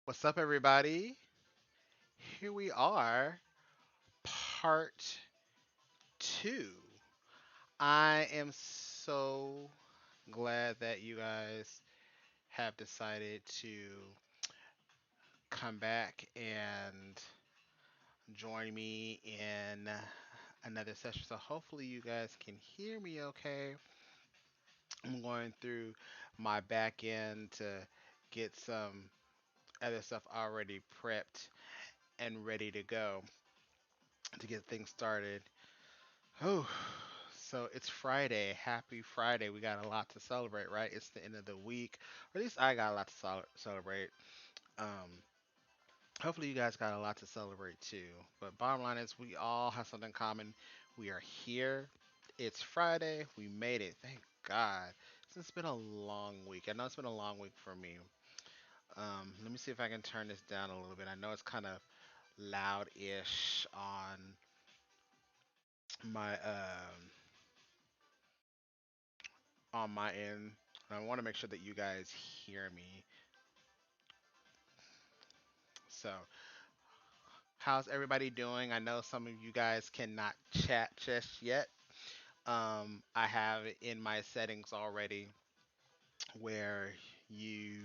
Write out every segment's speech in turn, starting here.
What's up, everybody? Here we are, part two. I am so glad that you guys have decided to come back and join me in another session. So, hopefully, you guys can hear me okay. I'm going through my back end to get some other stuff already prepped and ready to go to get things started. Oh, so it's Friday. Happy Friday. We got a lot to celebrate, right? It's the end of the week. Or at least I got a lot to celebrate. Um, Hopefully you guys got a lot to celebrate too. But bottom line is we all have something in common. We are here. It's Friday. We made it. Thank God. It's been a long week. I know it's been a long week for me. Let me see if I can turn this down a little bit. I know it's kind of loud-ish my um on my end. I want to make sure that you guys hear me. So, how's everybody doing? I know some of you guys cannot chat just yet. I have it in my settings already where you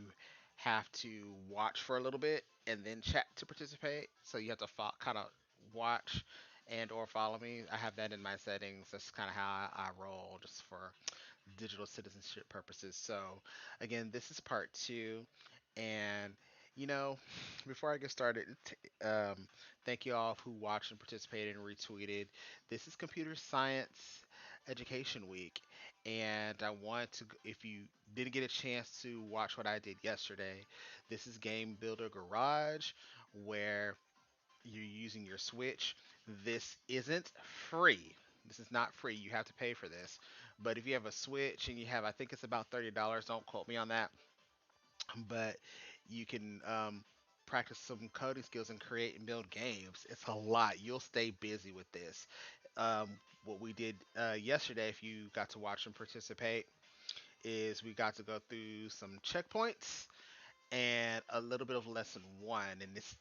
have to watch for a little bit and then chat to participate. So you have to kind of watch and or follow me. I have that in my settings. That's kind of how I roll, just for digital citizenship purposes. So, again, this is part two. And, you know, before I get started, thank you all who watched and participated and retweeted. This is Computer Science Education Week. And I want to, if you didn't get a chance to watch what I did yesterday, this is Game Builder Garage, where you're using your Switch. This isn't free. This is not free. You have to pay for this. But if you have a Switch and you have, I think it's about $30. Don't quote me on that. But you can practice some coding skills and create and build games. It's a lot. You'll stay busy with this. What we did yesterday, if you got to watch and participate, is we got to go through some checkpoints and a little bit of lesson one, and this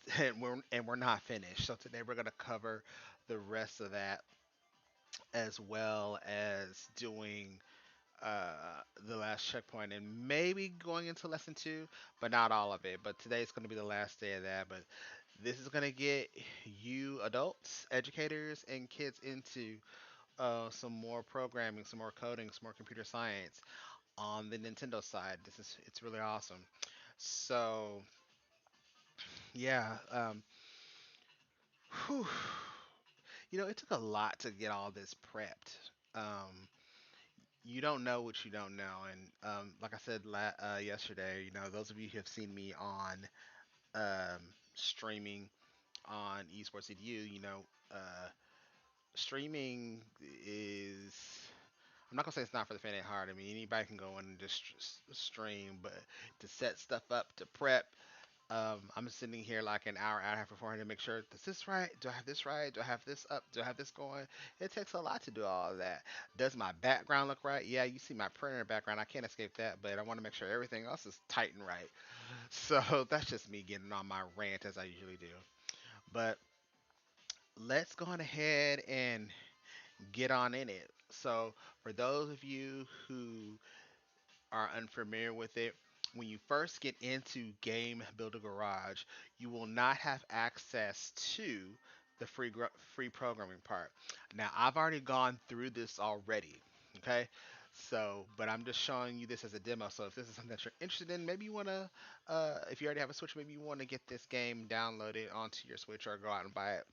and we're not finished. So today we're gonna cover the rest of that, as well as doing the last checkpoint and maybe going into lesson two, but not all of it. But today's gonna be the last day of that. But this is gonna get you adults, educators, and kids into some more programming, some more coding, some more computer science on the Nintendo side. It's really awesome. So yeah, whew, it took a lot to get all this prepped. Um, you don't know what you don't know, and like I said yesterday, those of you who have seen me on streaming on esports edu, uh, streaming is. I'm not gonna say it's not for the faint of heart. I mean, anybody can go in and just stream, but to set stuff up, to prep, I'm sitting here like an hour, hour and a half beforehand to make sure, is this right? Do I have this right? Do I have this up? Do I have this going? It takes a lot to do all of that. Does my background look right? Yeah, you see my printer background. I can't escape that, but I want to make sure everything else is tight and right. So that's just me getting on my rant as I usually do. But let's go on ahead and get on in it. So for those of you who are unfamiliar with it, when you first get into Game Builder Garage, you will not have access to the free programming part. Now, I've already gone through this already. Okay, so but I'm just showing you this as a demo. So if this is something that you're interested in, maybe you want to, if you already have a Switch, maybe you want to get this game downloaded onto your Switch or go out and buy it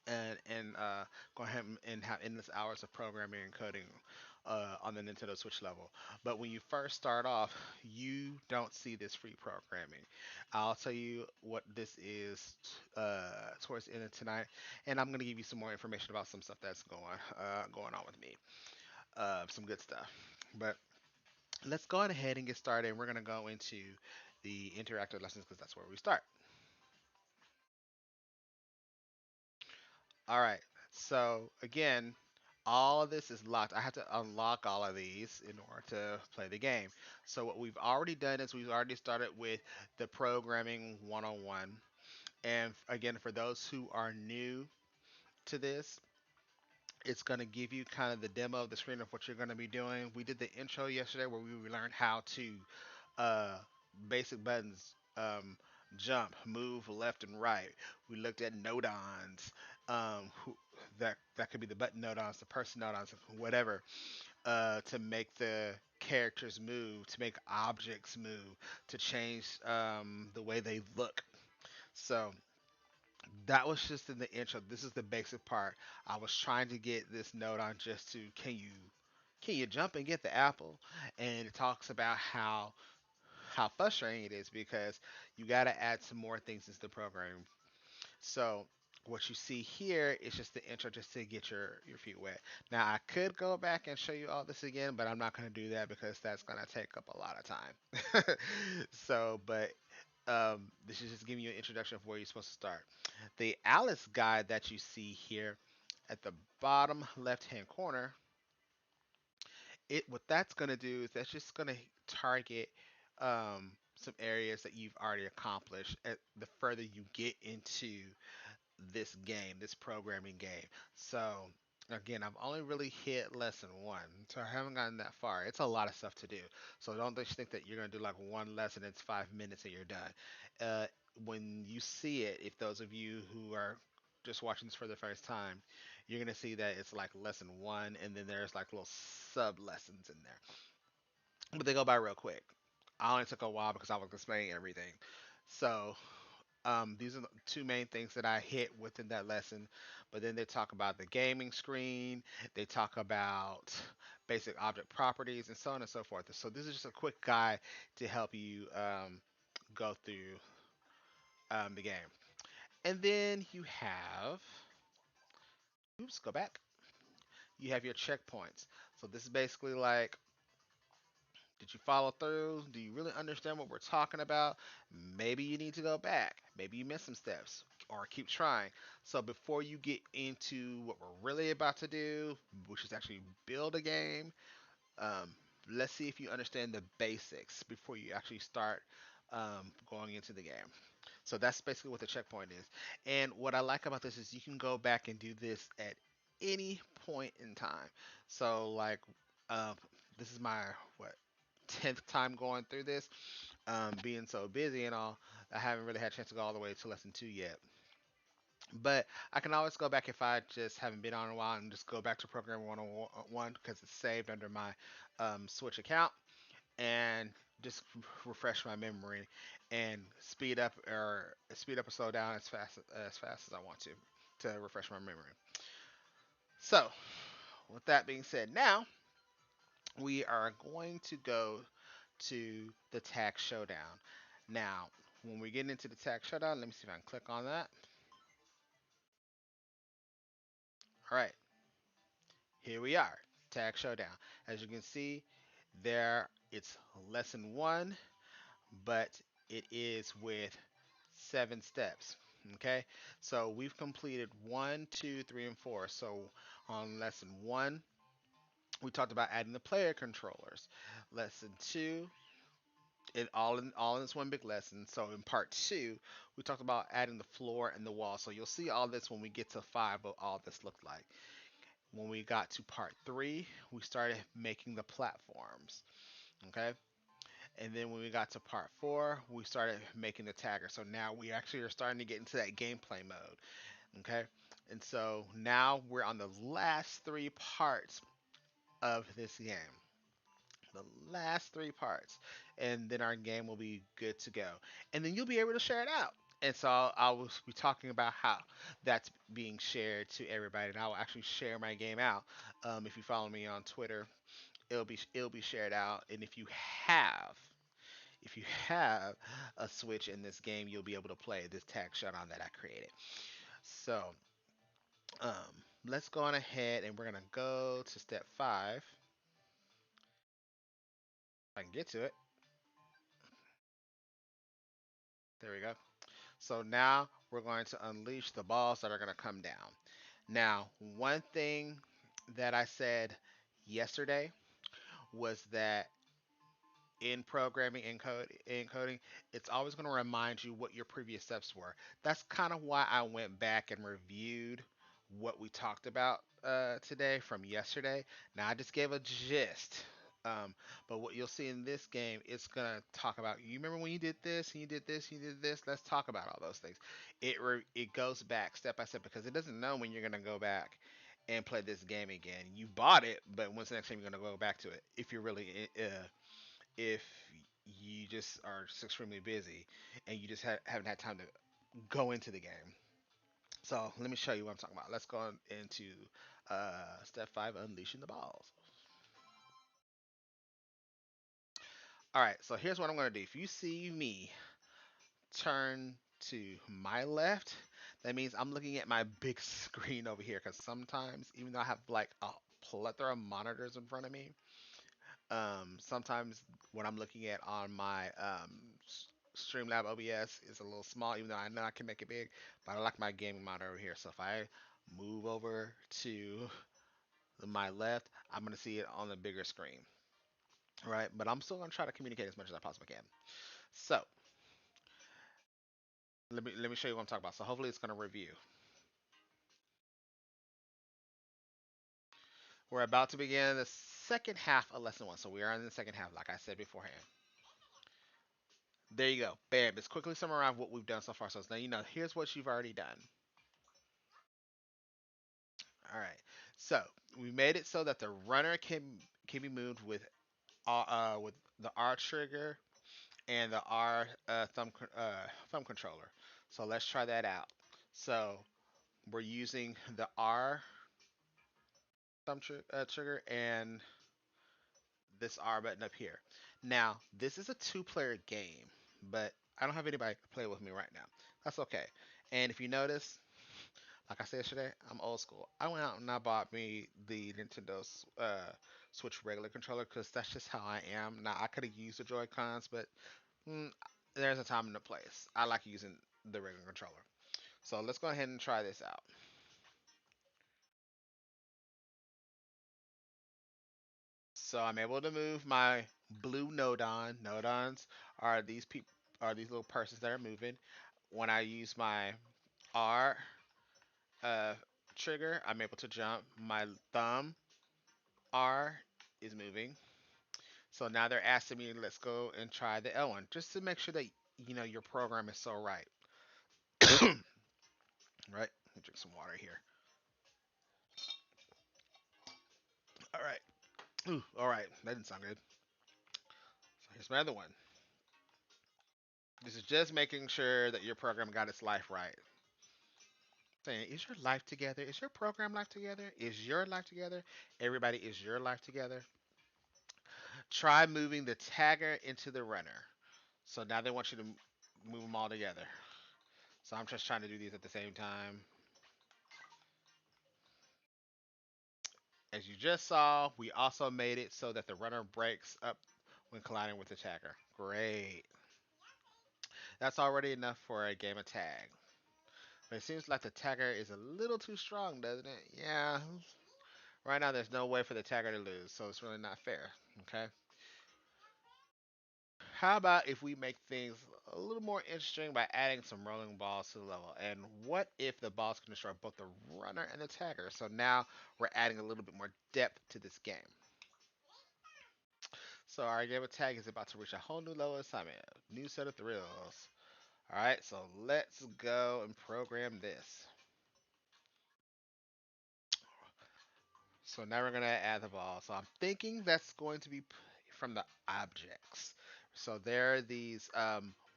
and go ahead and have endless hours of programming and coding on the Nintendo Switch level. But when you first start off, you don't see this free programming. I'll tell you what this is towards the end of tonight, and I'm gonna give you some more information about some stuff that's going on with me, some good stuff. But let's go on ahead and get started. And we're gonna go into the interactive lessons because that's where we start. All right. So again, All of this is locked. I have to unlock all of these in order to play the game. So what we've already done is we've already started with the programming 101. And again, for those who are new to this, it's going to give you kind of the demo of the screen of what you're going to be doing. We did the intro yesterday where we learned how to uh, basic buttons, jump, move left and right. We looked at nodons. That could be the button nodons, the person nodons, whatever, to make the characters move, to make objects move, to change the way they look. So that was just in the intro. This is the basic part. I was trying to get this note on just to can you jump and get the apple? And it talks about how frustrating it is because you got to add some more things into the program. So what you see here is just the intro just to get your feet wet. Now I could go back and show you all this again, but I'm not going to do that because that's going to take up a lot of time. So, but this is just giving you an introduction of where you're supposed to start. The Alice guide that you see here at the bottom left hand corner, it what that's going to do is that's just going to target some areas that you've already accomplished the further you get into this game, this programming game. So again, I've only really hit lesson one, so I haven't gotten that far. It's a lot of stuff to do. So don't just think that you're gonna do like one lesson, it's 5 minutes and you're done. Uh, when you see it, if those of you who are just watching this for the first time, you're gonna see that it's like lesson one, and then there's like little sub lessons in there, but they go by real quick. I only took a while because I was explaining everything. So these are the two main things that I hit within that lesson. But then they talk about the gaming screen, they talk about basic object properties, and so on and so forth. So this is just a quick guide to help you go through the game. And then you have, oops, go back. You have your checkpoints. So this is basically like, did you follow through? Do you really understand what we're talking about? Maybe you need to go back. Maybe you missed some steps or keep trying. So before you get into what we're really about to do, which is actually build a game, um, let's see if you understand the basics before you actually start going into the game. So that's basically what the checkpoint is. And what I like about this is you can go back and do this at any point in time. So like um, this is my what 10th time going through this. Being so busy and all, I haven't really had a chance to go all the way to lesson two yet. But I can always go back if I just haven't been on in a while and just go back to program 101 because it's saved under my Switch account and just refresh my memory and speed up or slow down as fast as I want to refresh my memory. So with that being said, now we are going to go to the tax showdown. Now, when we get into the tax showdown, let me see if I can click on that. All right, here we are, tax showdown. As you can see, there it's lesson one, but it is with 7 steps. Okay, so we've completed one, two, three, and four. So on lesson one, we talked about adding the player controllers. Lesson two, it all in this one big lesson. So in part two, we talked about adding the floor and the wall. So you'll see all this when we get to five. What all this looked like. When we got to part three, we started making the platforms. Okay, and then when we got to part four, we started making the tagger. So now we actually are starting to get into that gameplay mode. Okay, and so now we're on the last three parts of this game, the last three parts, and then our game will be good to go. And then you'll be able to share it out. And so I will be talking about how that's being shared to everybody, and I will actually share my game out. If you follow me on Twitter, it'll be shared out. And if you have a Switch in this game, you'll be able to play this tag showdown that I created. So let's go on ahead and we're gonna go to step five. If I can get to it. There we go. So now we're going to unleash the balls that are going to come down. Now, one thing that I said yesterday was that in programming and coding, it's always going to remind you what your previous steps were. That's kind of why I went back and reviewed what we talked about today from yesterday. Now I just gave a gist. But what you'll see in this game, it's gonna talk about. You remember when you did this and you did this, and you did this. Let's talk about all those things. It goes back step by step because it doesn't know when you're gonna go back and play this game again. You bought it, but when's the next time you're gonna go back to it? If you're really if you just are extremely busy and you just haven't had time to go into the game. So let me show you what I'm talking about. Let's go into step five, unleashing the balls. All right, so here's what I'm gonna do. If you see me turn to my left, that means I'm looking at my big screen over here. Because sometimes, even though I have like a plethora of monitors in front of me, sometimes what I'm looking at on my Streamlab OBS is a little small, even though I know I can make it big. But I like my gaming monitor over here. So if I move over to my left, I'm going to see it on the bigger screen. Right? But I'm still going to try to communicate as much as I possibly can. So let me show you what I'm talking about. So hopefully it's going to review. We're about to begin the second half of lesson one. So we are in the second half, like I said beforehand. There you go. Bam. Let's quickly summarize what we've done so far. So now you know, here's what you've already done. All right. So we made it so that the runner can be moved with the R trigger and the R thumb controller. So let's try that out. So we're using the R trigger and this R button up here. Now this is a two-player game, but I don't have anybody to play with me right now. That's okay. And if you notice, like I said yesterday, I'm old school. I went out and I bought me the Nintendo Switch regular controller because that's just how I am. Now I could have used the Joy Cons, but mm, there's a time and a place. I like using the regular controller. So let's go ahead and try this out. So I'm able to move my blue Nodon. Nodons are these people are these little persons that are moving. When I use my R uh, trigger, I'm able to jump. My thumb R is moving. So now they're asking me, let's go and try the L one, just to make sure that you know your program is so right. Right? Let me drink some water here. All right. Ooh, all right. That didn't sound good. So here's my other one. This is just making sure that your program got its life right. Saying, is your life together? Is your program life together? Is your life together? Everybody, is your life together? Try moving the tagger into the runner. So now they want you to move them all together. So I'm just trying to do these at the same time. As you just saw, we also made it so that the runner breaks up when colliding with the tagger. Great. That's already enough for a game of tag. But it seems like the tagger is a little too strong, doesn't it? Yeah. Right now, there's no way for the tagger to lose, so it's really not fair. Okay. How about if we make things a little more interesting by adding some rolling balls to the level? And what if the balls can destroy both the runner and the tagger? So now we're adding a little bit more depth to this game. So our game of tag is about to reach a whole new level of assignment, new set of thrills. All right, so let's go and program this. So now we're gonna add the ball. So I'm thinking that's going to be from the objects. So there are these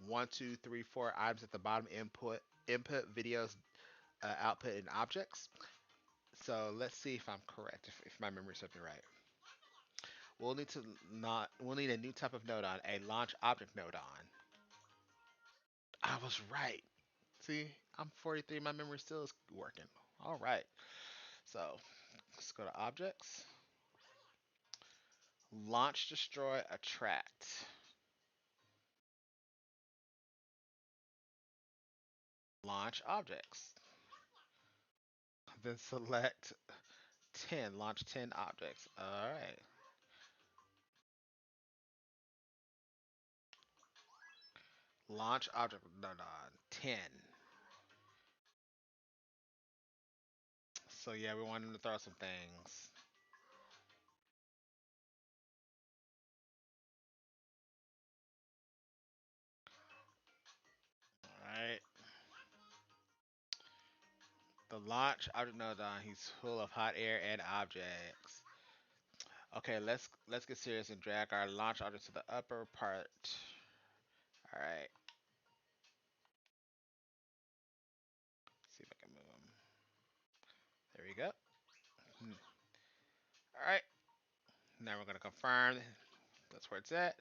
one, two, three, four items at the bottom: input, videos, output, and objects. So let's see if I'm correct. If my memory serves me right, we'll need a new type of node on a launch object node on. I was right. See, I'm 43. My memory still is working. All right. So let's go to objects. Launch, destroy, attract. Launch objects. Then select 10. Launch 10 objects. All right. Launch object node on 10. So yeah, we want him to throw some things. All right. The launch object node on. He's full of hot air and objects. Okay, let's get serious and drag our launch object to the upper part. All right. See if I can move him. There we go. Hmm. All right. Now we're gonna confirm. That's where it's at.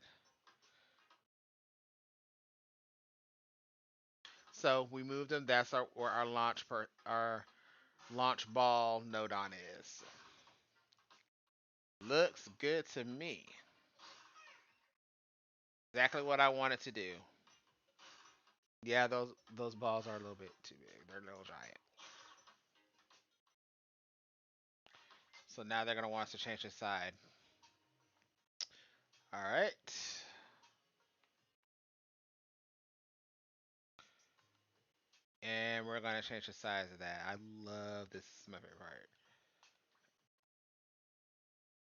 So we moved them. That's where our launch ball node on is. Looks good to me. Exactly what I wanted to do. Yeah, those balls are a little bit too big. They're a little giant. So now they're gonna want us to change the side. All right. And we're gonna change the size of that. I love this. This is my favorite part.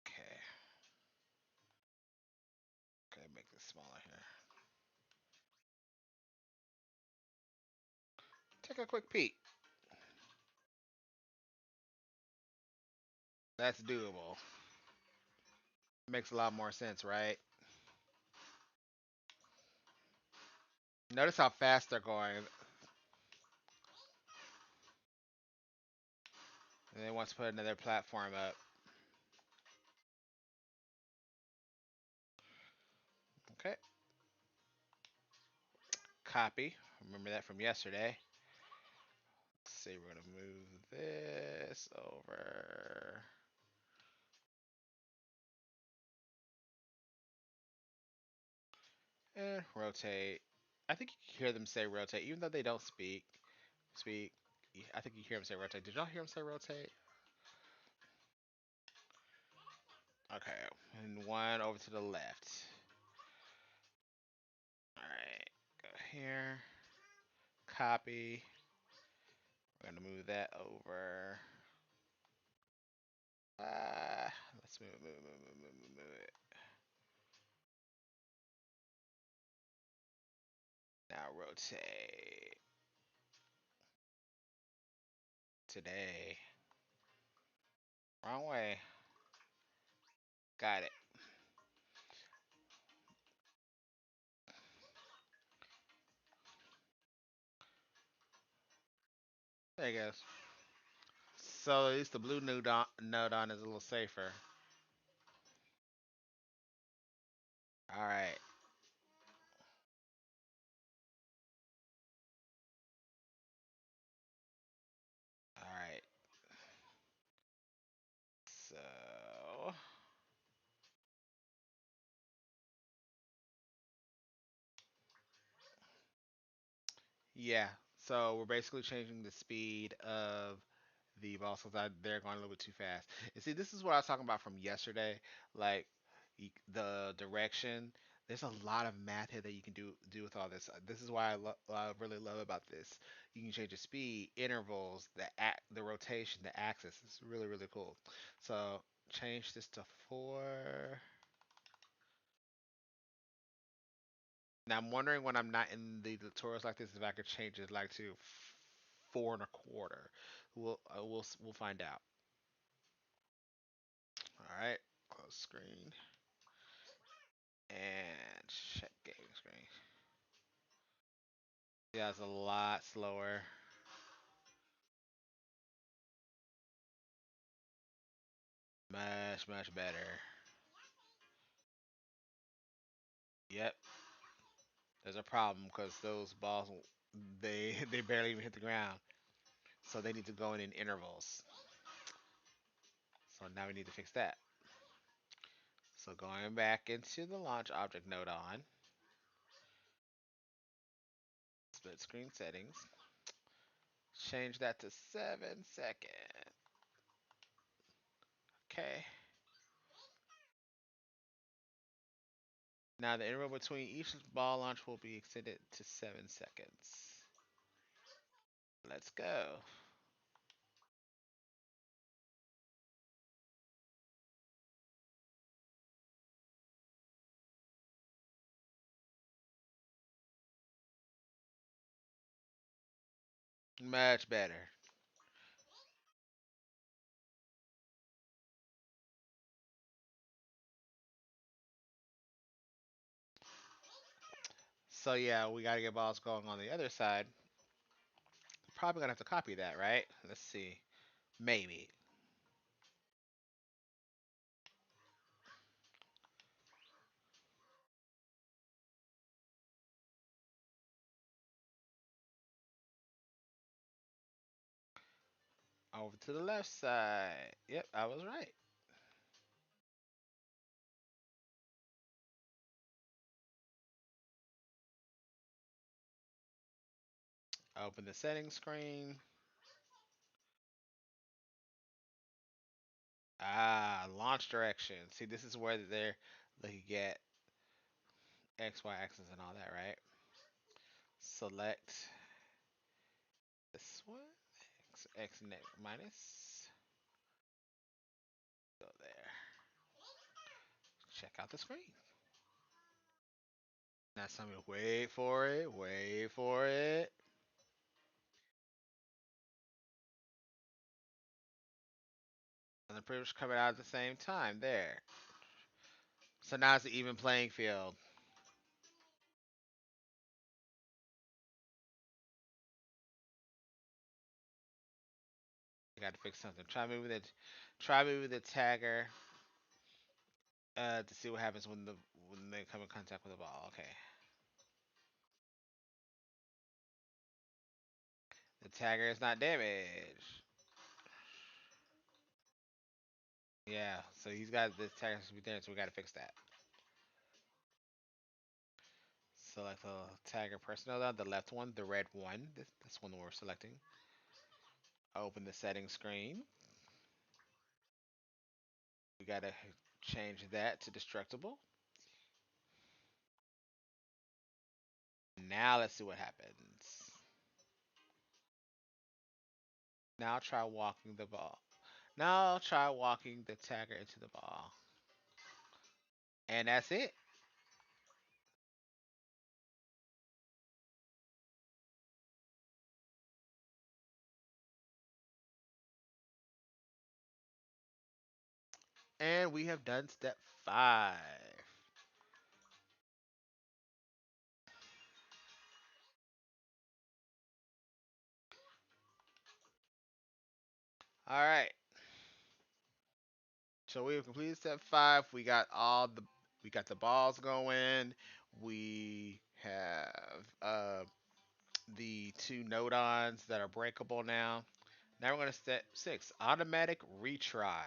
Okay. Okay, make this smaller here. Take a quick peek. That's doable. Makes a lot more sense, right? Notice how fast they're going. And they want to put another platform up. Okay. Copy. Remember that from yesterday. Let's see, we're gonna move this over. And rotate. I think you can hear them say rotate, even though they don't speak. I think you hear them say rotate. Did y'all hear them say rotate? Okay, and one over to the left. All right, go here. Copy. We're gonna move that over. Let's move it. Now rotate. Today. Wrong way. Got it. There it goes. So at least the blue node on is a little safer. All right. All right. So yeah. So we're basically changing the speed of the balls because they're going a little bit too fast. And see, this is what I was talking about from yesterday. Like the direction. There's a lot of math here that you can do with all this. This is why I really love about this. You can change the speed, intervals, the rotation, the axis. It's really cool. So change this to 4. Now I'm wondering when I'm not in the tutorials like this if I could change it like to 4 1/4. We'll find out. All right, close screen and check game screen. Yeah, it's a lot slower. Much better. Yep, there's a problem because those balls they barely even hit the ground, so they need to go in intervals. So now we need to fix that. So going back into the launch object node on split screen settings, change that to 7 seconds. Okay. Now the interval between each ball launch will be extended to 7 seconds. Let's go. Much better. So yeah, we gotta get balls going on the other side. Probably gonna have to copy that, right? Let's see. Maybe. Over to the left side. Yep, I was right. Open the settings screen. Ah, launch direction. See, this is where they're looking at X, Y axis and all that, right? Select this one. X net minus. Go there. Check out the screen. Now tell me to wait for it, wait for it. And the pretty much coming out at the same time. There. So now it's an even playing field. I got to fix something. Try moving the tagger to see what happens when they come in contact with the ball. Okay. The tagger is not damaged. Yeah, so he's got this tagger to be there, so we got to fix that. Select the tagger personnel down, the left one, the red one. This one we're selecting. Open the settings screen. We got to change that to destructible. Now let's see what happens. Now try walking the ball. Now try walking the tagger into the ball. And that's it. And we have done step 5. All right. So we have completed step 5. We got the balls going. We have the two nodons that are breakable now. Now we're going to step 6, automatic retry.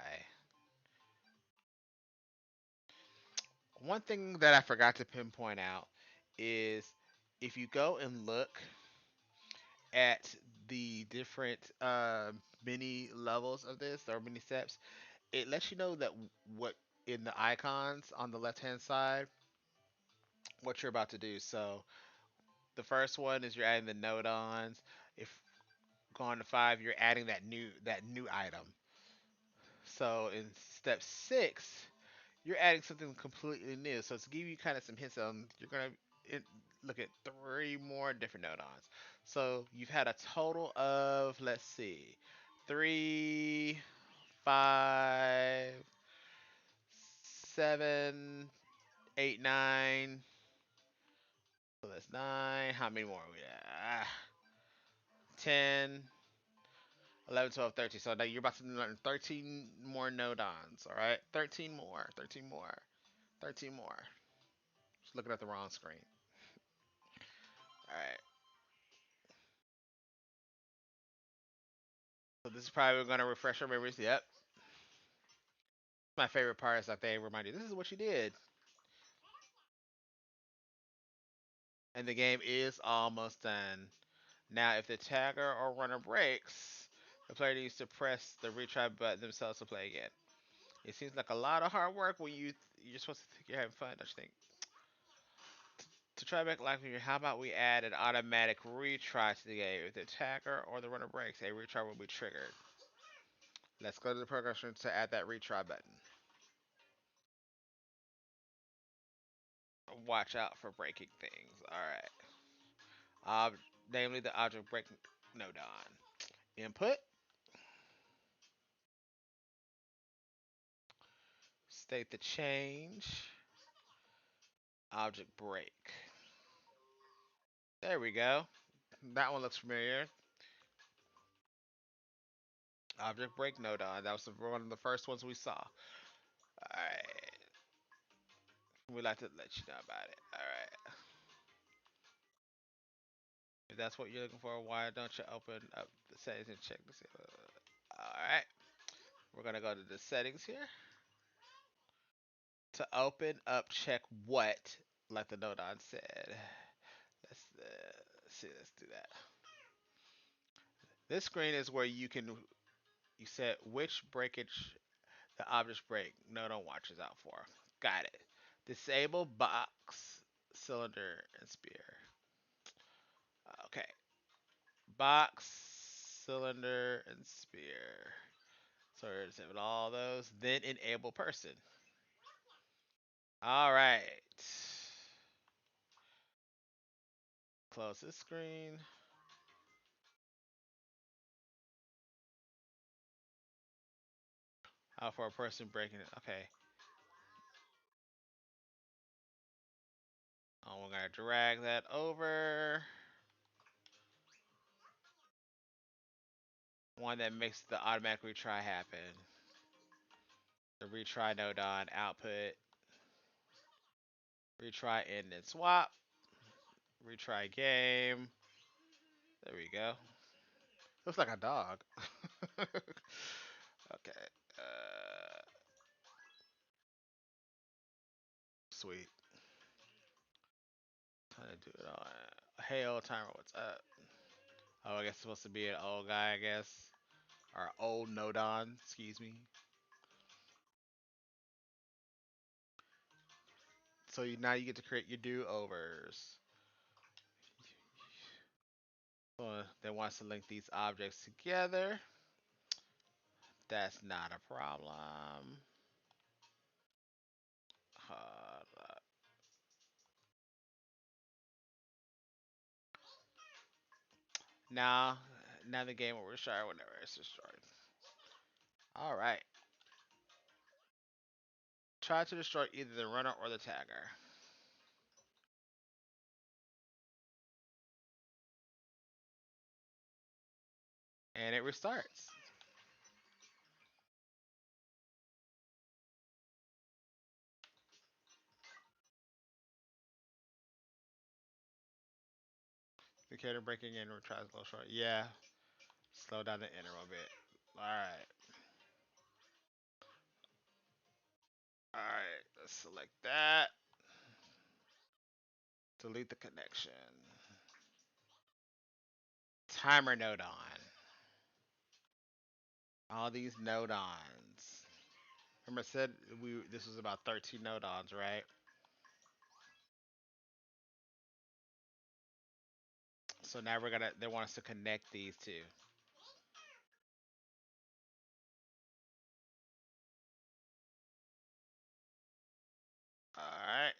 One thing that I forgot to pinpoint out is if you go and look at the different mini levels of this or mini steps, it lets you know that what in the icons on the left hand side, what you're about to do. So the first one is you're adding the nodons. If going to 5, you're adding that new item. So in step 6, you're adding something completely new. So to give you kind of some hints on, you're gonna look at 3 more different nodons. So you've had a total of, let's see, 3, 5, 7, 8, 9. So that's 9. How many more are we at? 10, 11, 12, 13. So now you're about to learn 13 more nodons. All right, 13 more, 13 more, 13 more. Just looking at the wrong screen. All right. So this is probably going to refresh our memories. Yep. My favorite part is that they remind you, this is what you did. And the game is almost done. Now, if the tagger or runner breaks, the player needs to press the retry button themselves to play again. It seems like a lot of hard work when you're supposed to think you're having fun. Don't you think? To try back life here, how about we add an automatic retry to the game? If the attacker or the runner breaks, a retry will be triggered. Let's go to the progression to add that retry button. Watch out for breaking things. All right. Ob- Namely the object break node on. Input, state the change, object break. There we go. That one looks familiar. Object break node on. That was one of the first ones we saw. Alright. We'd like to let you know about it. Alright. If that's what you're looking for, why don't you open up the settings and check this out? Alright. We're gonna go to the settings here. To open up, check what, like the node on said. Let's see, let's do that. This screen is where you set which breakage the objects break. No, don't watch this out for. Got it. Disable box, cylinder, and spear. Okay. Box, cylinder, and spear. So we're disable all those. Then enable person. All right. Close this screen. How for a person breaking it? Okay. Oh, we're gonna drag that over. One that makes the automatic retry happen. The retry node on output. Retry end and swap. Retry game. There we go. Looks like a dog. Okay. Sweet. Trying to do it all. Hey, old timer, what's up? Oh, I guess it's supposed to be an old guy, I guess. Or old Nodon, excuse me. So now you get to create your do-overs. So they want us to link these objects together. That's not a problem. Hold up. Now, now the game will restart whenever it's destroyed. All right. Try to destroy either the runner or the tagger. And it restarts. The character breaking in tries a little short. Yeah. Slow down the interval a bit. Alright. Alright. Let's select that. Delete the connection. Timer node on. All these node ons. Remember I said this was about 13 node ons, right? So now they want us to connect these two. Alright.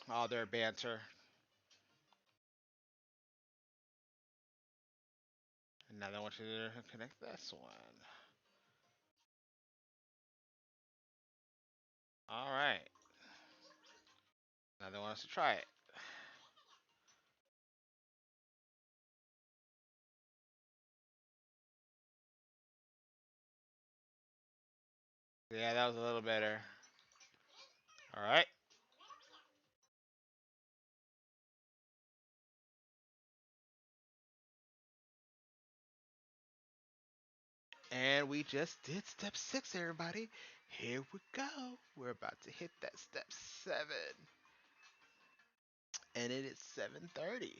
All their banter. And now they want you to connect this one. Alright. Now they want us to try it. Yeah, that was a little better. Alright. And we just did step 6, everybody. Here we go. We're about to hit that step 7. And it is 7:30.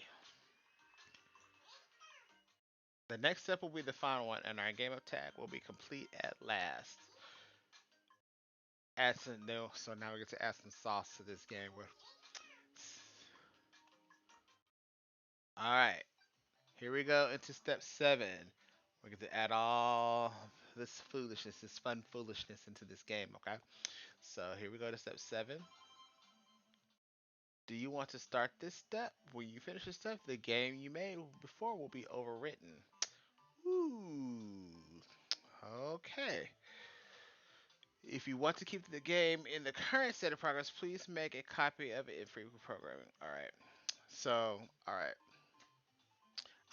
The next step will be the final one, and our game of tag will be complete at last. Add some new, so now we get to add some sauce to this game. All right, here we go into step 7. We get to add all this foolishness, this fun foolishness into this game. Okay, so here we go to step 7. Do you want to start this step? When you finish this step, the game you made before will be overwritten. Ooh. Okay. If you want to keep the game in the current state of progress, please make a copy of it in free programming. All right. So, all right.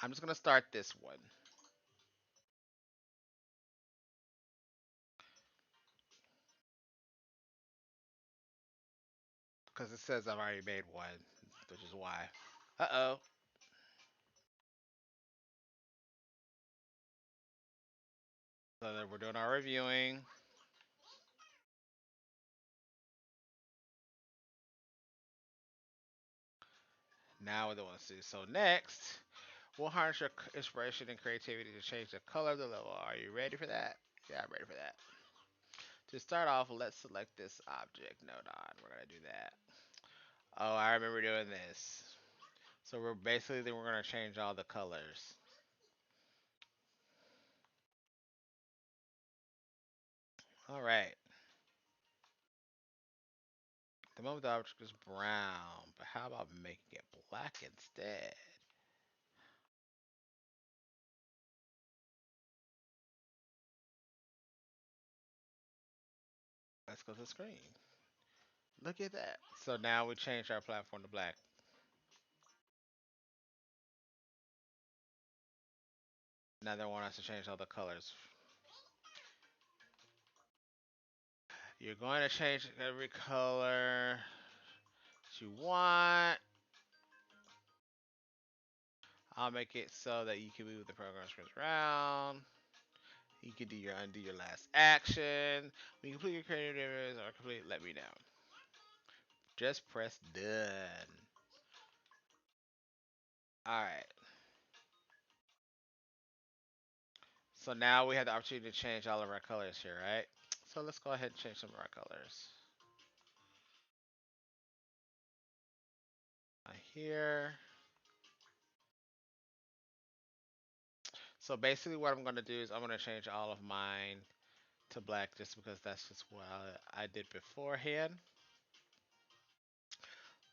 I'm just gonna start this one because it says I've already made one, which is why. Uh oh. So then we're doing our reviewing. Now we're doing see. So next, we'll harness your inspiration and creativity to change the color of the level. Are you ready for that? Yeah, I'm ready for that. To start off, let's select this object node on. We're gonna do that. Oh, I remember doing this. So we're basically then we're gonna change all the colors. All right. The moment the object is brown, but how about making it black instead? Let's go to the screen. Look at that. So now we changed our platform to black. Now they want us to change all the colors. You're going to change every color that you want. I'll make it so that you can move the program screens around. You can undo your last action. When you complete your creative areas or complete, let me know. Just press done. All right. So now we have the opportunity to change all of our colors here, right? So let's go ahead and change some of our colors. Here. So basically what I'm going to do is I'm going to change all of mine to black just because that's just what I did beforehand.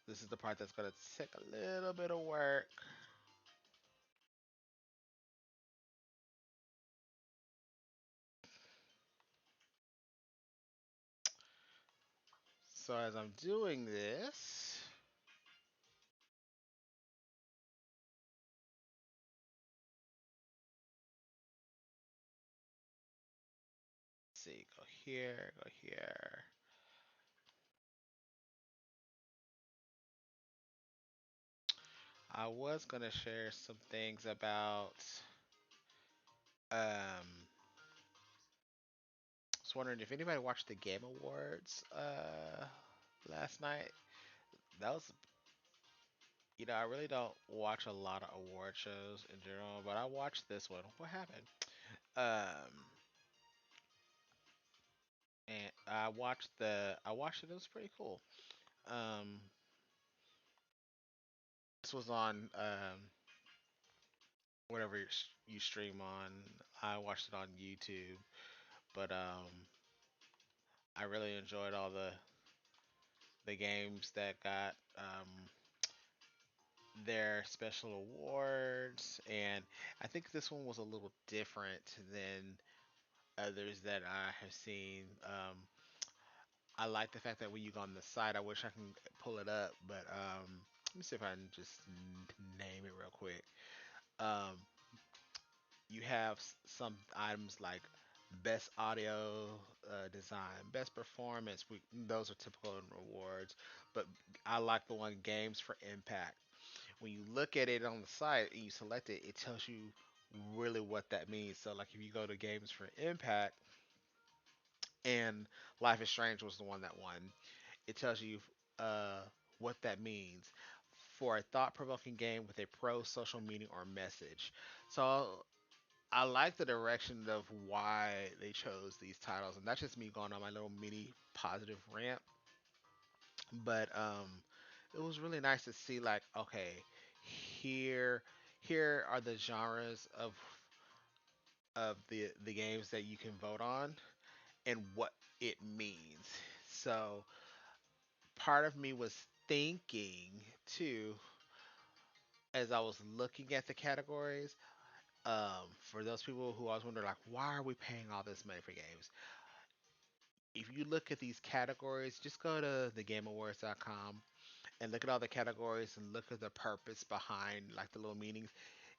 This is the part that's going to take a little bit of work. So as I'm doing this, let's see, go here, go here. I was going to share some things about um I was wondering if anybody watched the Game Awards last night. That was, I really don't watch a lot of award shows in general, but I watched this one. What happened? Um, and I watched it. It was pretty cool. Um, this was on whatever you stream on. I watched it on YouTube, but I really enjoyed all the games that got their special awards, and I think this one was a little different than others that I have seen. I like the fact that when you go on the site, I wish I can pull it up, but let me see if I can just name it real quick. Um, you have some items like best audio design, best performance. Those are typical in rewards, but I like the one games for impact. When you look at it on the site and you select it, it tells you really what that means. So, like if you go to games for impact, and Life is Strange was the one that won, it tells you uh, what that means for a thought-provoking game with a pro social meaning or message. So I like the direction of why they chose these titles, and that's just me going on my little mini positive rant. But it was really nice to see like, okay, here here are the genres of the games that you can vote on and what it means. So part of me was thinking too, as I was looking at the categories, for those people who always wonder like, why are we paying all this money for games? If you look at these categories, just go to thegameawards.com and look at all the categories and look at the purpose behind like the little meanings.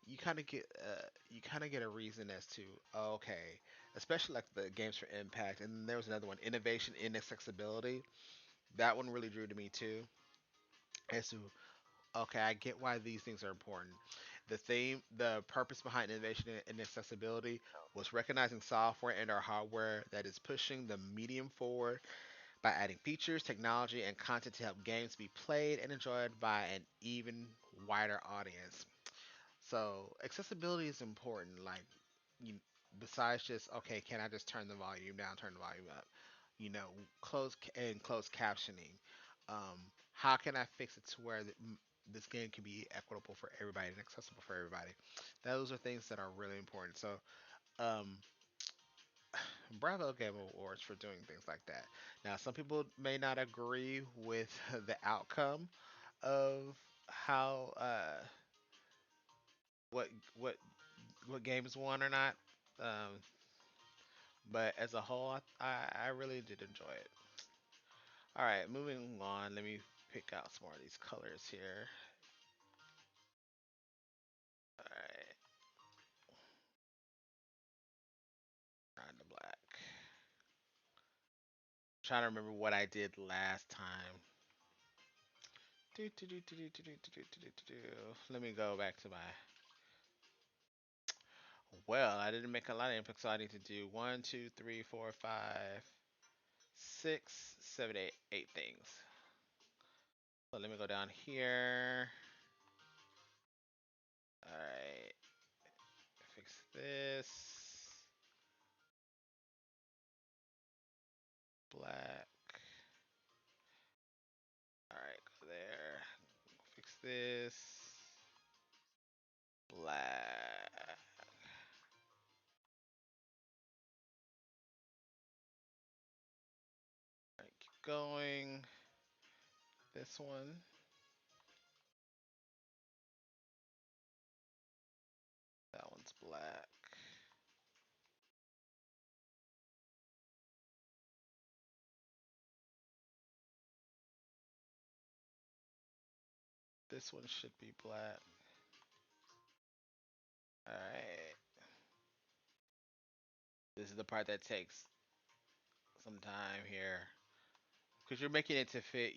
You kind of get a reason as to, oh, okay, especially like the games for impact. And then there was another one, innovation in accessibility. That one really drew to me too, as to, okay, I get why these things are important. The purpose behind innovation and accessibility was recognizing software and our hardware that is pushing the medium forward by adding features, technology, and content to help games be played and enjoyed by an even wider audience. So accessibility is important. Like, you, besides just, okay, can I just turn the volume down, turn the volume up? You know, closed captioning. How can I fix it to where this game can be equitable for everybody and accessible for everybody? Those are things that are really important. So, um, bravo Game Awards for doing things like that. Now, some people may not agree with the outcome of how what what what games won or not. Um, but as a whole, I really did enjoy it. All right, moving on. Let me pick out some more of these colors here. All right, on the black. Trying to remember what I did last time. Let me go back to my. Well, I didn't make a lot of input, so I need to do one, two, three, four, five, six, seven, eight things. So let me go down here. All right, fix this. Black. All right, go there. Fix this. Black. All right, keep going. This one. That one's black. This one should be black. All right. This is the part that takes some time here because you're making it to fit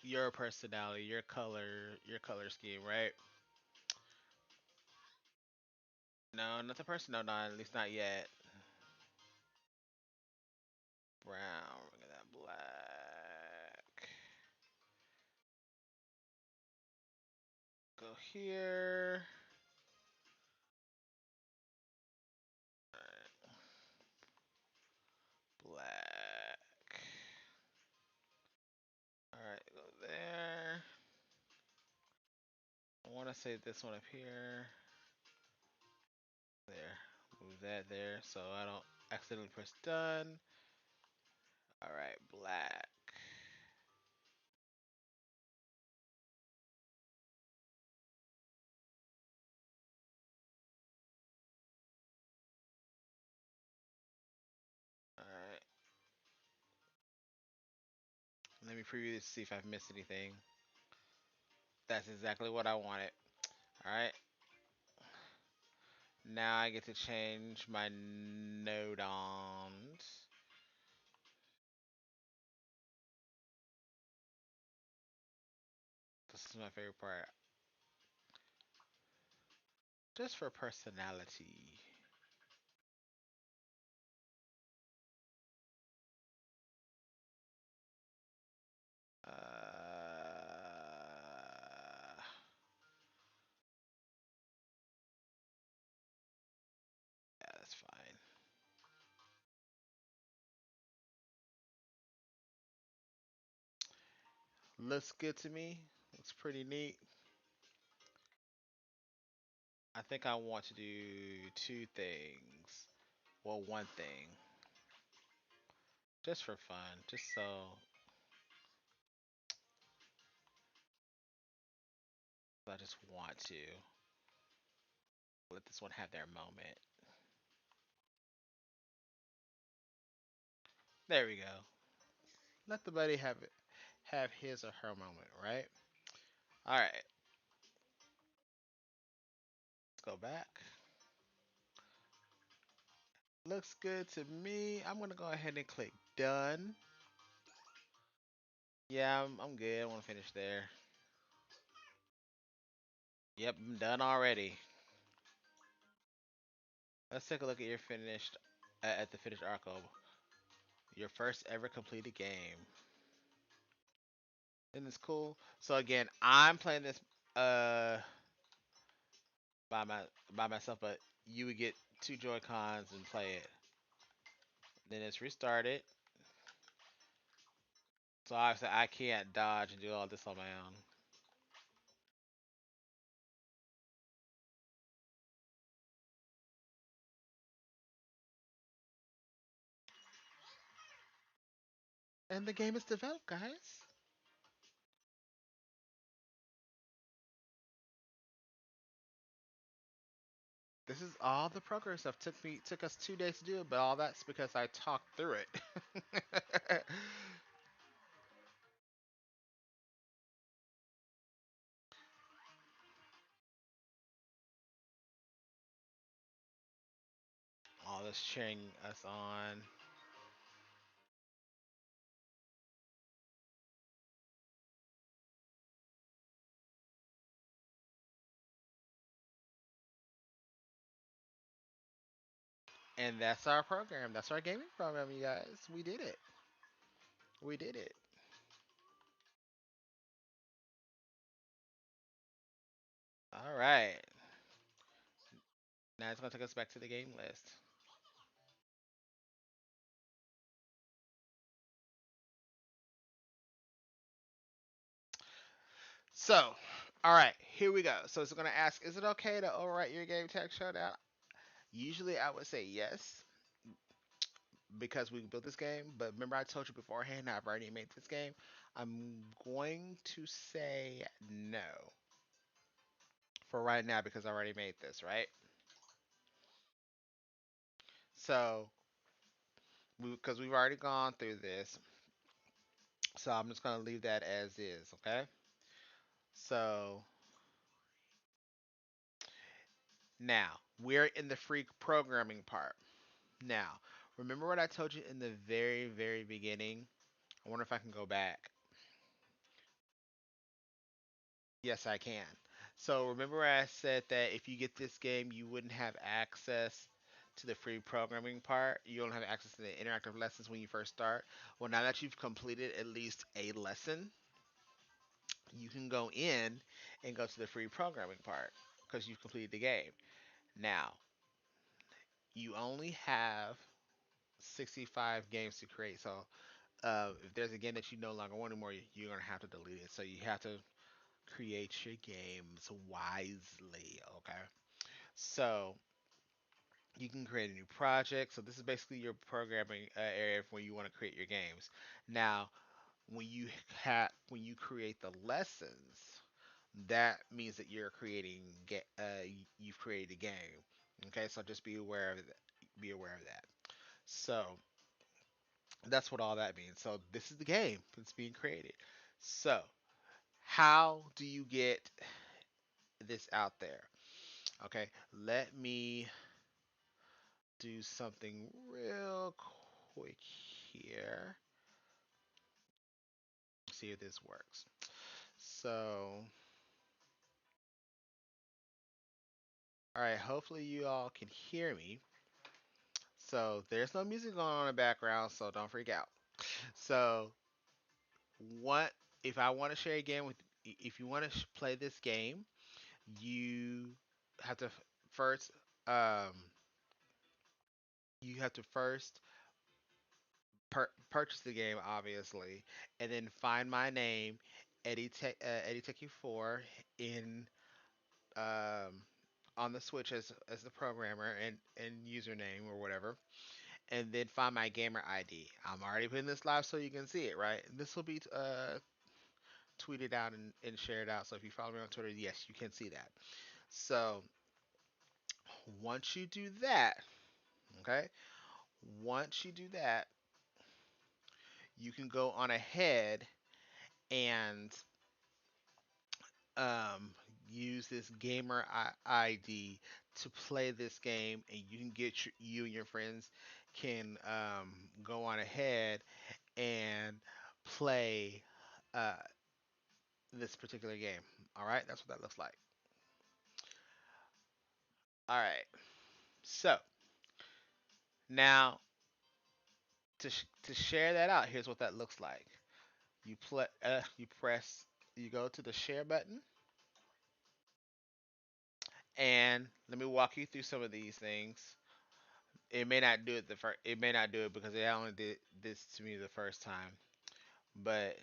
your personality, your color scheme, right? No, not the person. No, not at least not yet. Brown. Look at that black. Go here. Alright, black. All right, go there. I want to say this one up here. There. Move that there so I don't accidentally press done. All right, black. All right. Let me preview this to see if I've missed anything. That's exactly what I wanted. All right. Now I get to change my nodons. This is my favorite part. Just for personality. Uh, Looks good to me. Looks pretty neat. I think I want to do two things. Well, one thing. Just for fun. Just so I just want to let this one have their moment. There we go. Let the buddy have his or her moment, right? All right. Let's go back. Looks good to me. I'm gonna go ahead and click done. Yeah, I'm good. I want to finish there. Yep, I'm done already. Let's take a look at your finished at the finished arc of your first ever completed game. Isn't this cool? So again, I'm playing this uh by my by myself, but you would get two Joy Cons and play it. Then it's restarted. So obviously I can't dodge and do all this on my own. And the game is developed, guys. This is all the progress stuff. Took us 2 days to do it, but all that's because I talked through it. All this cheering us on. And that's our program. That's our gaming program, you guys. We did it. We did it. All right. Now it's gonna take us back to the game list. So, all right, here we go. So it's gonna ask, is it okay to overwrite your game tag showdown? Usually, I would say yes because we built this game. But remember, I told you beforehand I've already made this game. I'm going to say no for right now because I already made this, right? So, because we've already gone through this, so I'm just gonna leave that as is, okay? So now we're in the free programming part. Now, remember what I told you in the very, very beginning? I wonder if I can go back. Yes, I can. So remember I said that if you get this game, you wouldn't have access to the free programming part. You don't have access to the interactive lessons when you first start. Well, now that you've completed at least a lesson, you can go in and go to the free programming part because you've completed the game. Now, you only have 65 games to create. So if there's a game that you no longer want anymore, you're gonna have to delete it. So you have to create your games wisely. Okay. So you can create a new project. So this is basically your programming area when you want to create your games. Now, when you create the lessons, that means that you've created a game. Okay, so just be aware of that. Be aware of that. So that's what all that means. So this is the game that's being created. So how do you get this out there? Okay, let me do something real quick here. See if this works. So, all right, hopefully you all can hear me. So, there's no music going on in the background, so don't freak out. So, what if I want to share a game with if you want to play this game, you have to first um you have to first purchase the game obviously and then find my name Eddie Tech U4 in um, on the Switch as the programmer and username or whatever, and then find my gamer ID. I'm already putting this live so you can see it, right? This will be tweeted out and shared out. So if you follow me on Twitter, yes, you can see that. So once you do that, okay, once you do that, you can go on ahead and um, use this gamer ID to play this game, and you can get you and your friends can go on ahead and play uh, this particular game. All right, that's what that looks like. All right, so now to share that out, here's what that looks like. You press, you go to the share button, and let me walk you through some of these things. It may not do it the first. It may not do it because it only did this to me the first time. But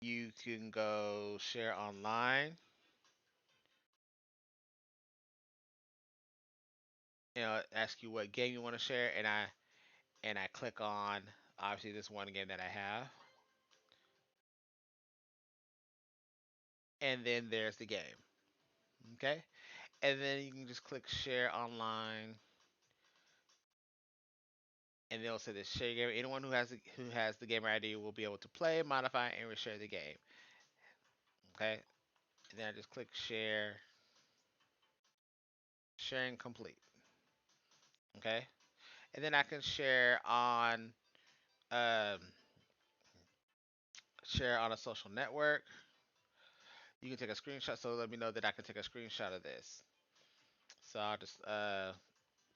you can go share online. Ask you what game you want to share, and I click on obviously this one game that I have, and then there's the game. Okay, and then you can just click share online, and they'll say this share game. Anyone who has the gamer ID will be able to play, modify, and reshare the game. Okay, and then I just click share, sharing complete. Okay, and then I can um, share on a social network. You can take a screenshot, so let me know that I can take a screenshot of this. So I'll just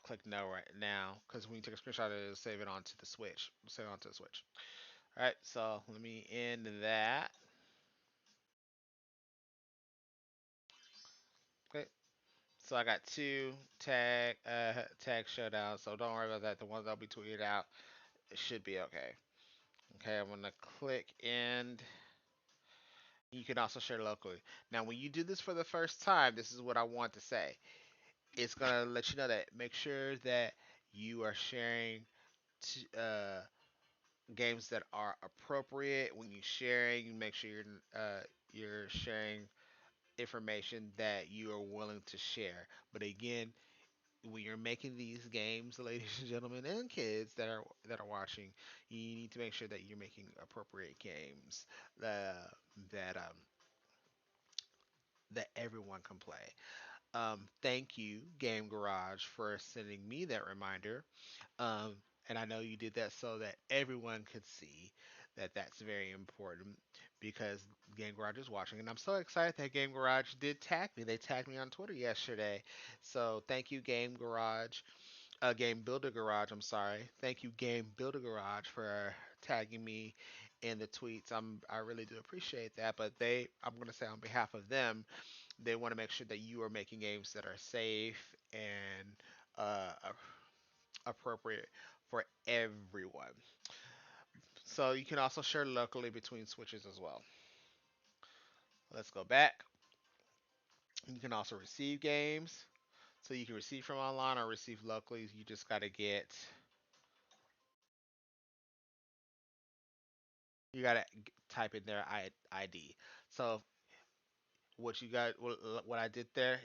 click no right now, because when you take a screenshot, it'll save it onto the Switch. Save it onto the Switch. All right, so let me end that. Okay, so I got two tag showdowns, so don't worry about that. The ones that'll be tweeted out, it should be okay. Okay, I'm gonna click end. You can also share locally. Now, when you do this for the first time, this is what I want to say. It's gonna let you know that make sure that you are sharing games that are appropriate when you're sharing. Make sure you're sharing information that you are willing to share. But again, when you're making these games, ladies and gentlemen, and kids that are watching, you need to make sure that you're making appropriate games that that everyone can play. Thank you, Game Garage, for sending me that reminder. Um, and I know you did that so that everyone could see that that's very important because Game Garage is watching. And I'm so excited that Game Garage did tag me. They tagged me on Twitter yesterday. So thank you, Game Garage. Game Builder Garage, I'm sorry. Thank you, Game Builder Garage, for tagging me in the tweets. I really do appreciate that. But I'm going to say on behalf of them, they want to make sure that you are making games that are safe and appropriate for everyone. So you can also share locally between switches as well. Let's go back. You can also receive games. So you can receive from online or receive locally. You just got to you got to type in their ID. So what I did there,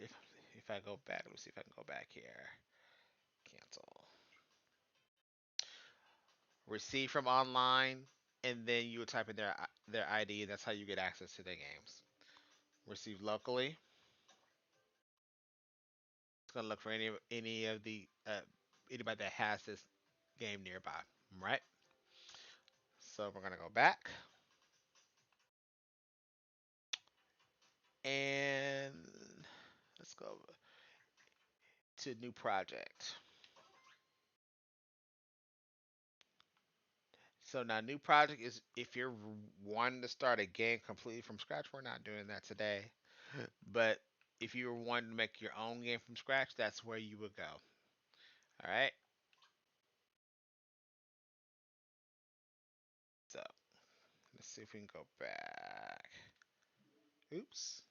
if I go back, let me see if I can go back here. Cancel. Receive from online, and then you would type in their ID. That's how you get access to their games. Receive locally. It's gonna look for any of the anybody that has this game nearby. Right. So we're gonna go back and let's go to new project. So now new project is if you're wanting to start a game completely from scratch. We're not doing that today. But if you were wanting to make your own game from scratch, that's where you would go. All right. So let's see if we can go back. Oops,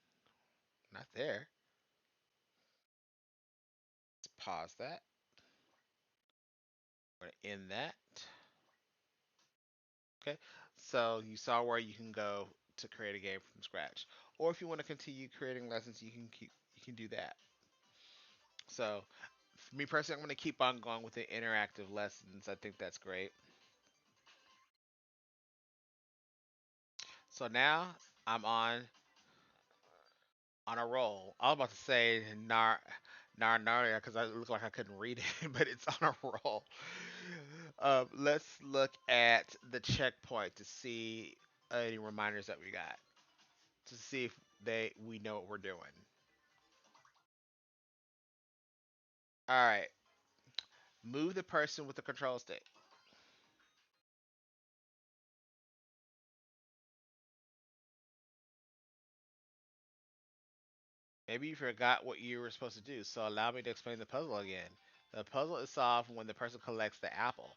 not there. Let's pause that. We're gonna end that. Okay. So you saw where you can go to create a game from scratch, or if you want to continue creating lessons, you can do that. So, for me personally, I'm going to keep on going with the interactive lessons. I think that's great. So now I'm on a roll. I was about to say Narnia because I look like I couldn't read it, but it's on a roll. Let's look at the checkpoint to see any reminders that we got to see if they we know what we're doing. All right, move the person with the control stick. Maybe you forgot what you were supposed to do, so allow me to explain the puzzle again. The puzzle is solved when the person collects the apple.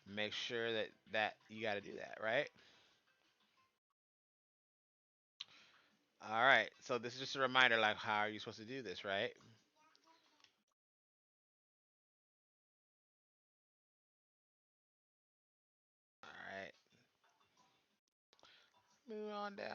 Make sure that you got to do that, right? All right. So this is just a reminder, like how are you supposed to do this, right? All right. Move on down.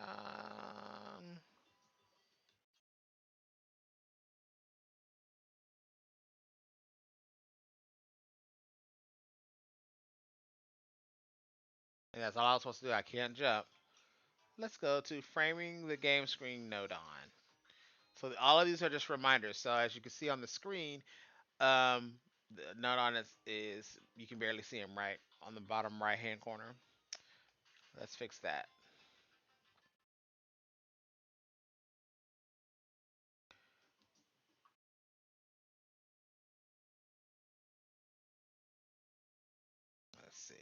And that's all I was supposed to do. I can't jump. Let's go to framing the game screen node on. So all of these are just reminders. So as you can see on the screen, the node on is you can barely see them right on the bottom right hand corner. Let's fix that. Let's see.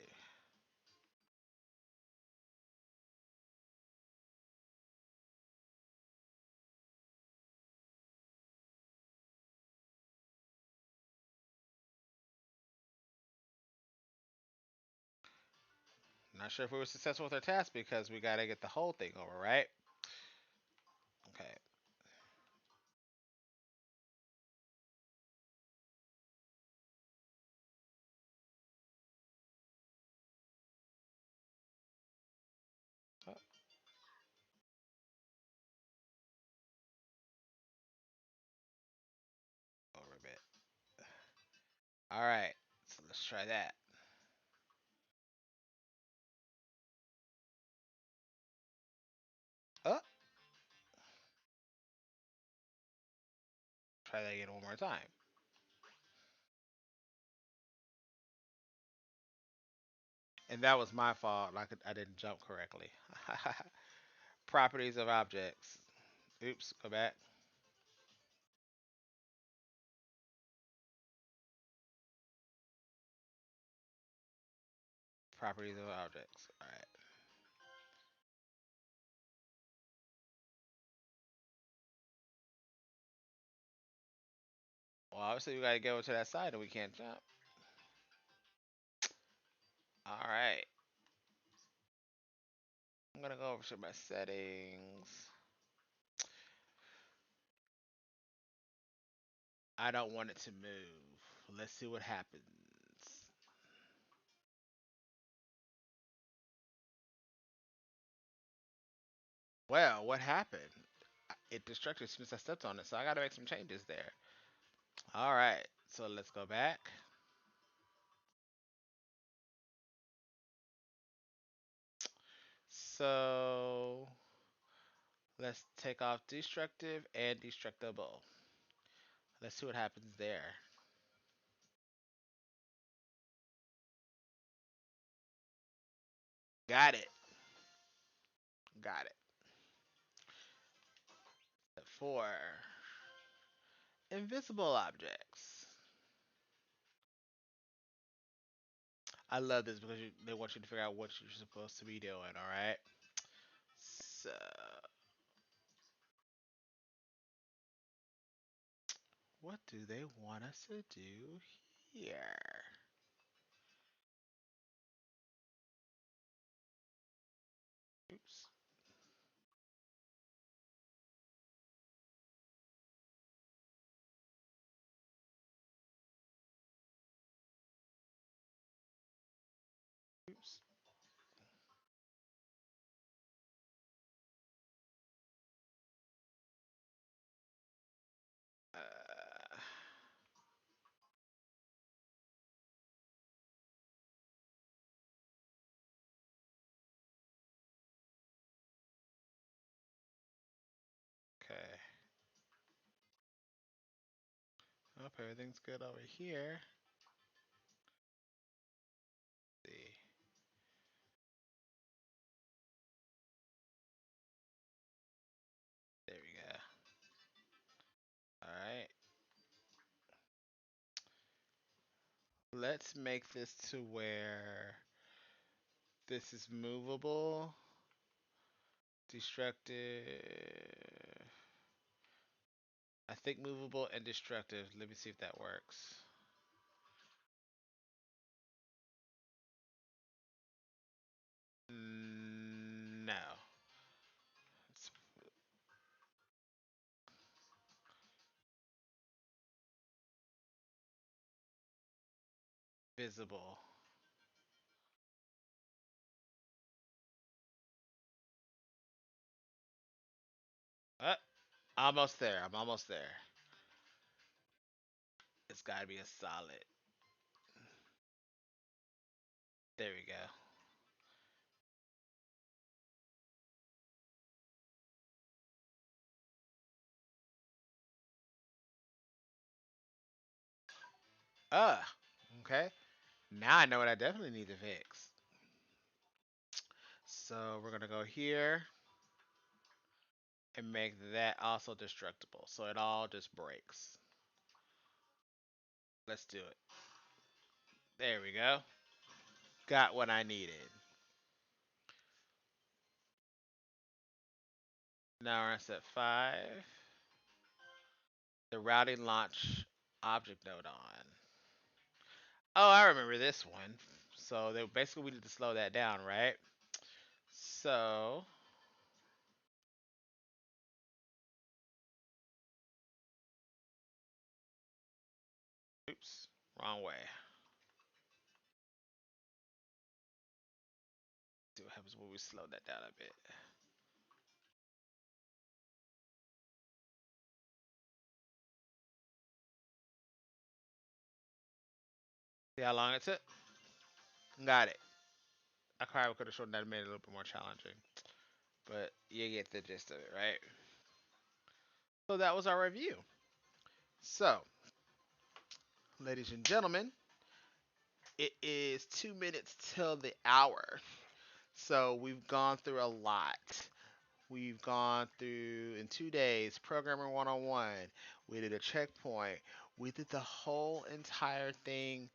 Not sure if we were successful with our task because we got to get the whole thing over, right? Okay. Oh, over a bit. All right. So let's try that. Oh, try that again one more time. And that was my fault. I didn't jump correctly. Properties of objects. Oops. Go back. Properties of objects. All right. Well, obviously we got to go to that side and we can't jump. All right. I'm gonna go over to my settings. I don't want it to move. Let's see what happens. Well, what happened? It destructed as soon as I stepped on it, so I gotta make some changes there. All right, so let's go back. So let's take off destructive and destructible. Let's see what happens there. Got it. Got it. Step 4. Invisible objects. I love this because they want you to figure out what you're supposed to be doing, alright? So, what do they want us to do here? Hope everything's good over here. Let's see. There we go. All right. Let's make this to where this is movable, destructive. I think movable and destructive. Let me see if that works. No. It's visible. Uh, almost there. I'm almost there. It's got to be a solid. There we go. Uh, okay. Now I know what I definitely need to fix. So we're gonna go here and make that also destructible. So it all just breaks. Let's do it. There we go. Got what I needed. Now we're at 5. The routing launch object node on. Oh, I remember this one. So basically we need to slow that down, right? So, oops, wrong way. See what happens when we slow that down a bit. See how long it took? Got it. I probably could have shown that, made it a little bit more challenging. But you get the gist of it, right? So that was our review. So, ladies and gentlemen, it is 2 minutes till the hour. So we've gone through a lot. We've gone through in 2 days Programmer 101. We did a checkpoint. We did the whole entire thing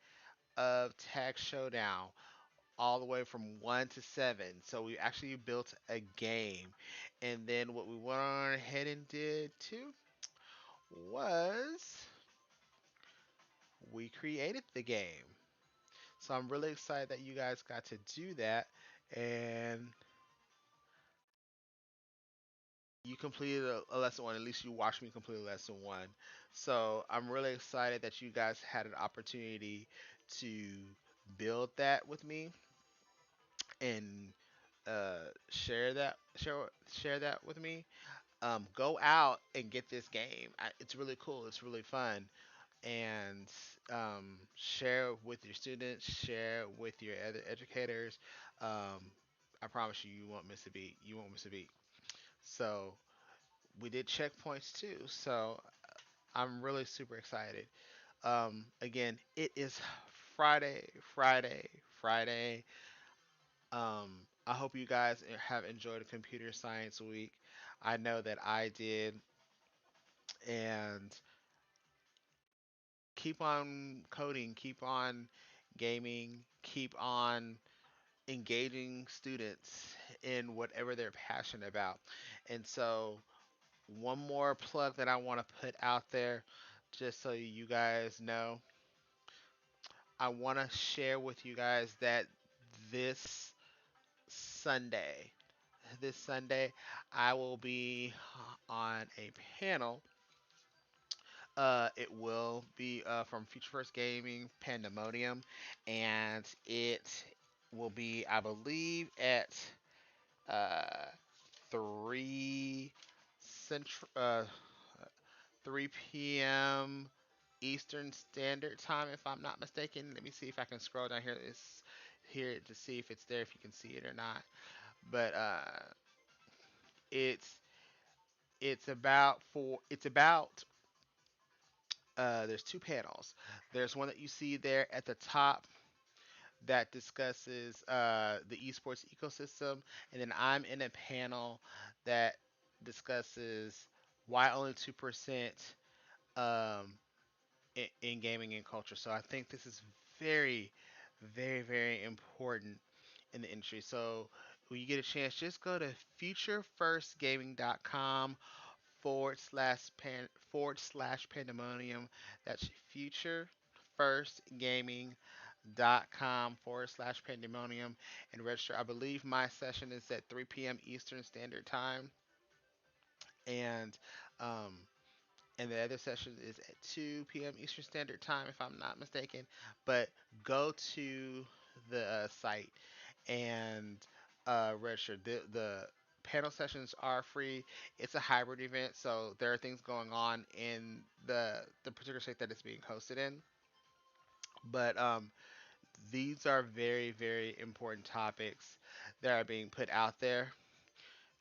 of Tag Showdown, all the way from 1 to 7. So we actually built a game. And then what we went on ahead and did too was we created the game. So I'm really excited that you guys got to do that. And you completed a lesson one. At least you watched me complete lesson one. So I'm really excited that you guys had an opportunity to build that with me and share that with me. Go out and get this game. It's really cool. It's really fun, and share with your students. Share with your other educators. Um, I promise you, you won't miss a beat. You won't miss a beat. So we did checkpoints too. So I'm really super excited. Again, it is Friday, Friday, Friday. I hope you guys have enjoyed a computer science week. I know that I did, and keep on coding, keep on gaming, keep on engaging students in whatever they're passionate about. And so, one more plug that I want to put out there, just so you guys know, I want to share with you guys that this Sunday, this Sunday, I will be on a panel. It will be from Future First Gaming Pandemonium, and it will be, I believe, at uh, 3 Central, 3 p.m. Eastern Standard Time, if I'm not mistaken. Let me see if I can scroll down here to see if it's there, if you can see it or not. But it's it's about there's two panels. There's one that you see there at the top that discusses the esports ecosystem, and then I'm in a panel that discusses why only 2% um, in gaming and culture. So I think this is very, very, very important in the industry. So when you get a chance, just go to futurefirstgaming.com forward slash pandemonium. That's futurefirstgaming.com forward slash pandemonium and register. I believe my session is at 3 p.m. Eastern Standard Time, and um, the other session is at 2 p.m. Eastern Standard Time, if I'm not mistaken. But go to the site and register. The panel sessions are free. It's a hybrid event, so there are things going on in the particular state that it's being hosted in. But these are very, very important topics that are being put out there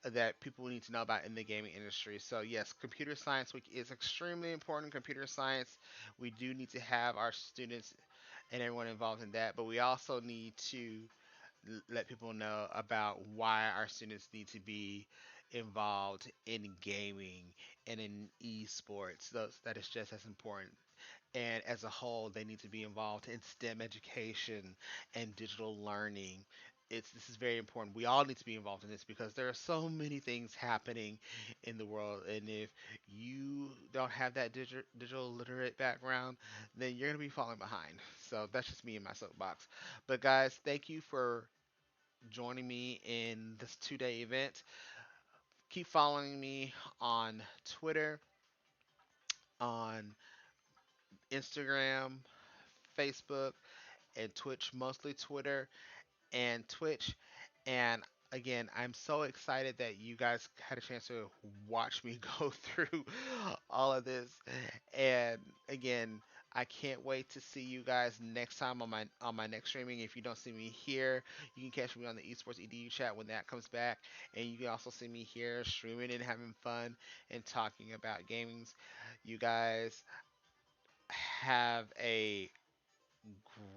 that people need to know about in the gaming industry. So yes, Computer Science Week is extremely important. Computer science, we do need to have our students and everyone involved in that, but we also need to let people know about why our students need to be involved in gaming and in esports. That is just as important. And as a whole, they need to be involved in STEM education and digital learning. This is very important. We all need to be involved in this because there are so many things happening in the world, and if you don't have that digital literate background, then you're gonna be falling behind. So that's just me in my soapbox. But guys, thank you for joining me in this 2 day event. Keep following me on Twitter, on Instagram, Facebook, and Twitch, mostly Twitter and Twitch. And again, I'm so excited that you guys had a chance to watch me go through all of this. And again, I can't wait to see you guys next time on my next streaming. If you don't see me here, you can catch me on the Esports EDU chat when that comes back, and you can also see me here streaming and having fun and talking about gamings. You guys have a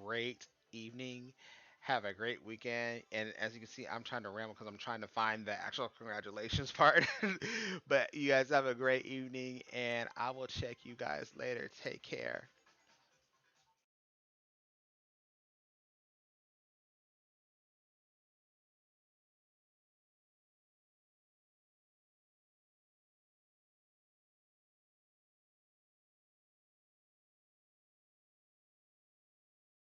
great evening. Have a great weekend. And as you can see, I'm trying to ramble because I'm trying to find the actual congratulations part. But you guys have a great evening, and I will check you guys later. Take care.